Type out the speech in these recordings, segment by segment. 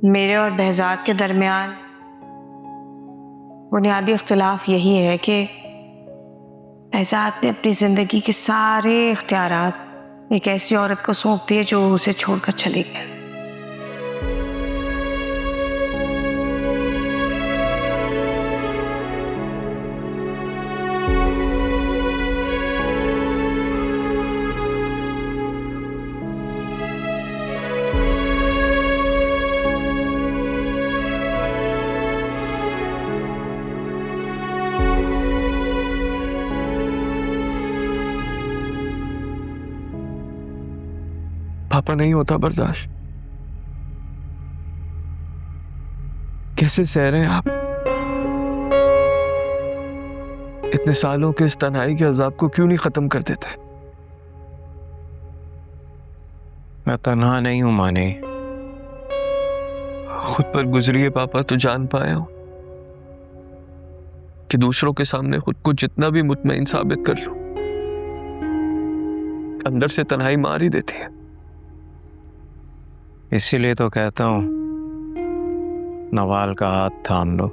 मेरे और बहजाद के दरमियान बुनियादी इख्तिलाफ यही है कि बहजाद ने अपनी ज़िंदगी के सारे इख्तियारात एक ऐसी औरत को सौंप दिए जो उसे छोड़कर चली गई। पापा नहीं होता बर्दाश्त। कैसे सह रहे हैं आप इतने सालों के इस तन्हाई के अजाब को? क्यों नहीं खत्म कर देते? मैं तन्हा नहीं हूं माने। खुद पर गुजरी है पापा तो जान पाया हूं कि दूसरों के सामने खुद को जितना भी मुतमईन साबित कर लूं, अंदर से तन्हाई मार ही देती है। इसीलिए तो कहता हूं नवाल का हाथ थाम लो।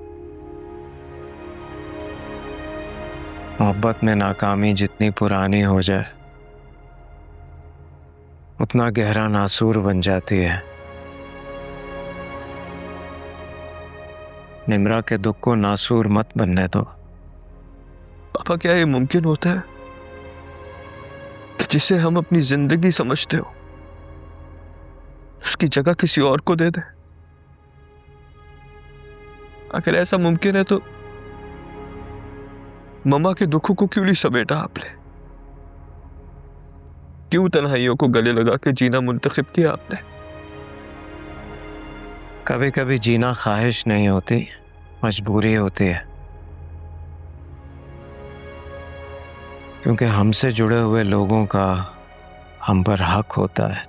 मोहब्बत में नाकामी जितनी पुरानी हो जाए उतना गहरा नासूर बन जाती है। निम्रा के दुख को नासूर मत बनने दो। पापा क्या ये मुमकिन होता है कि जिसे हम अपनी जिंदगी समझते हो उसकी जगह किसी और को दे दे? अगर ऐसा मुमकिन है तो मम्मा के दुखों को क्यों नहीं समेटा आपने? क्यों तन्हाइयों को गले लगा के जीना मुंतखब किया आपने? कभी कभी जीना ख्वाहिश नहीं होती, मजबूरी होती है। क्योंकि हमसे जुड़े हुए लोगों का हम पर हक होता है।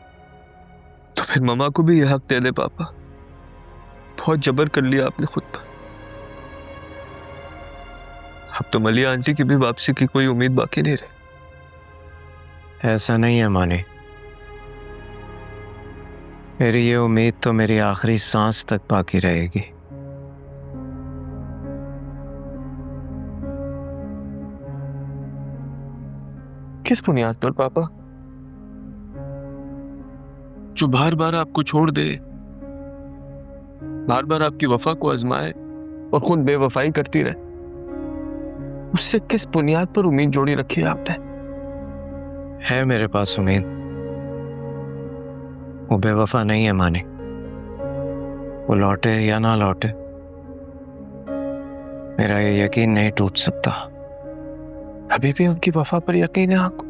तो फिर मम्मा को भी यह हक दे दे पापा। बहुत जबर कर लिया आपने खुद पर। अब तो मलिया आंटी की भी वापसी की कोई उम्मीद बाकी नहीं रही। ऐसा नहीं है माने। मेरी ये उम्मीद तो मेरी आखिरी सांस तक बाकी रहेगी। किस बुनियाद पर पापा? जो बार बार आपको छोड़ दे, बार बार आपकी वफा को आजमाए और खुद बेवफाई करती रहे, उससे किस बुनियाद पर उम्मीद जोड़ी रखी है आपने? है मेरे पास उम्मीद। वो बेवफा नहीं है माने। वो लौटे या ना लौटे मेरा ये यकीन नहीं टूट सकता। अभी भी उनकी वफा पर यकीन है आपको?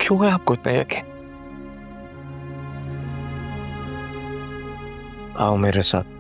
क्यों है आपको इतना यकीन? आओ मेरे साथ।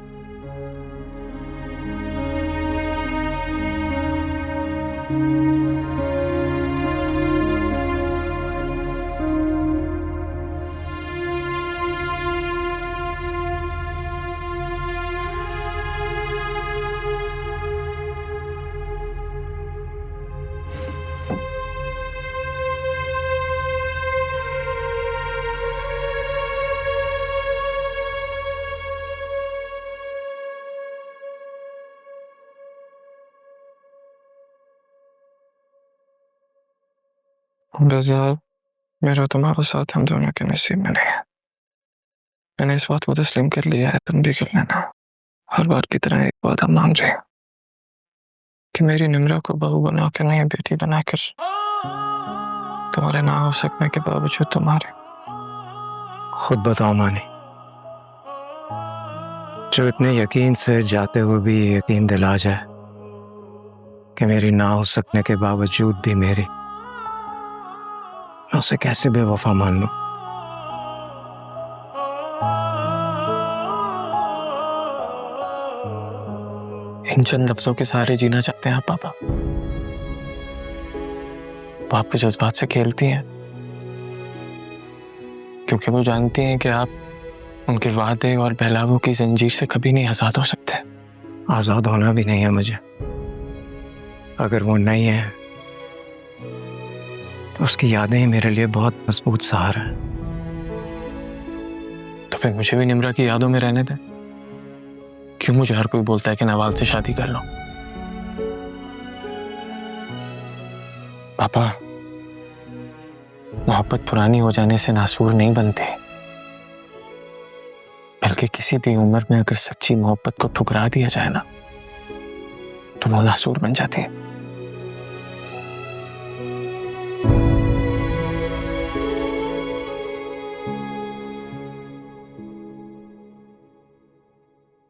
बज़ार मेरा तुम्हारा साथ हम दोनों के नसीब में नहीं है। मैंने इस बात को तस्लीम कर लिया है, तुम भी कर लेना। हर बार की तरह एक वादा मांग रही हूं कि मेरी निम्रा को बहू बना कर नहीं, बेटी बनाकर तुम्हारे ना हो सकने के बावजूद तुम्हारे। खुद बताओ मानी, जो इतने यकीन से जाते हुए भी यकीन दिला जाए कि मेरी ना हो सकने के बावजूद भी मेरी, मैं उसे कैसे बेवफा मान लूं? इन चंद लफ्जों के सहारे जीना चाहते हैं आप पापा? वो आपके जज्बात से खेलती हैं क्योंकि वो जानती हैं कि आप उनके वादे और बहलावों की जंजीर से कभी नहीं आजाद हो सकते। आजाद होना भी नहीं है मुझे। अगर वो नहीं है तो उसकी यादें ही मेरे लिए बहुत मजबूत सहारा है। तो फिर मुझे भी निम्रा की यादों में रहने दे। क्यों मुझे हर कोई बोलता है कि नवाल से शादी कर लो? पापा, मोहब्बत पुरानी हो जाने से नासूर नहीं बनती, बल्कि किसी भी उम्र में अगर सच्ची मोहब्बत को ठुकरा दिया जाए ना, तो वो नासूर बन जाती है।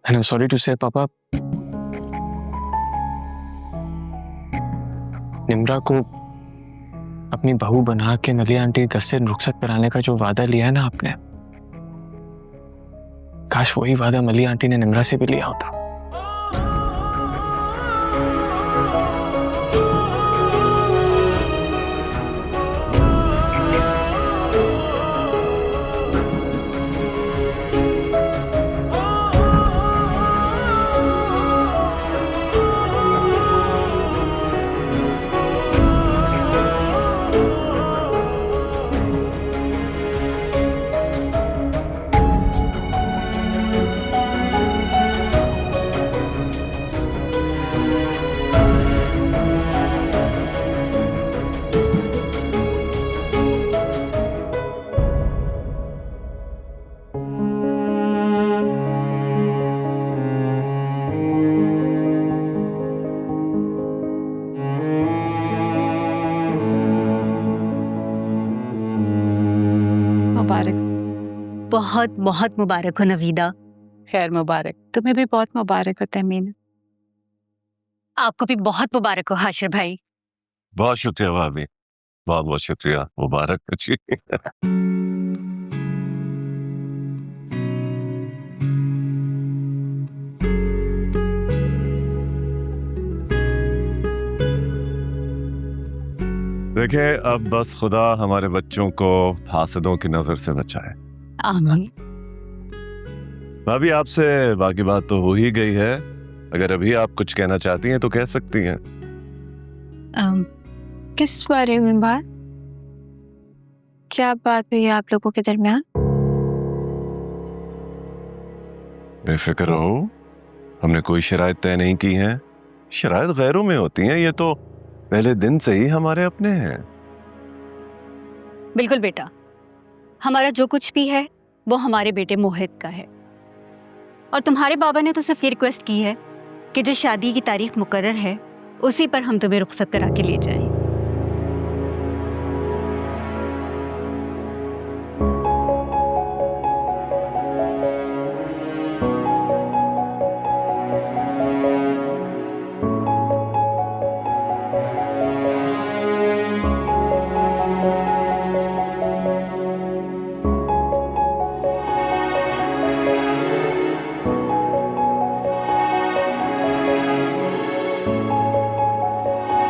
And I'm sorry to say, पापा, निम्रा को अपनी बहू बना के मलिया आंटी घर से रुखसत कराने का जो वादा लिया है ना आपने, काश वही वादा मलिया आंटी ने निम्रा से भी लिया होता। मुबारक। बहुत बहुत मुबारक हो नवीदा। खैर मुबारक, तुम्हें भी बहुत मुबारक हो तहमीन। आपको भी बहुत मुबारक हो हाशिर भाई। बहुत शुक्रिया भाभी, बहुत बहुत शुक्रिया, मुबारक हो जी। देखिए, अब बस खुदा हमारे बच्चों को हासदों की नजर से बचाए। आमीन। भाभी, आपसे बाकी बात तो हो ही गई है, अगर अभी आप कुछ कहना चाहती हैं तो कह सकती हैं। किस बारे में बात? क्या बात हुई है आप लोगों के दरमियान? बेफिक्र रहो, हमने कोई शराइत तय नहीं की हैं। शराइत गैरों में होती हैं, ये तो पहले दिन से ही हमारे अपने हैं। बिल्कुल बेटा, हमारा जो कुछ भी है वो हमारे बेटे मोहित का है, और तुम्हारे बाबा ने तो सिर्फ ये रिक्वेस्ट की है कि जो शादी की तारीख मुकर्रर है उसी पर हम तुम्हें रुखसत करा के ले जाएं।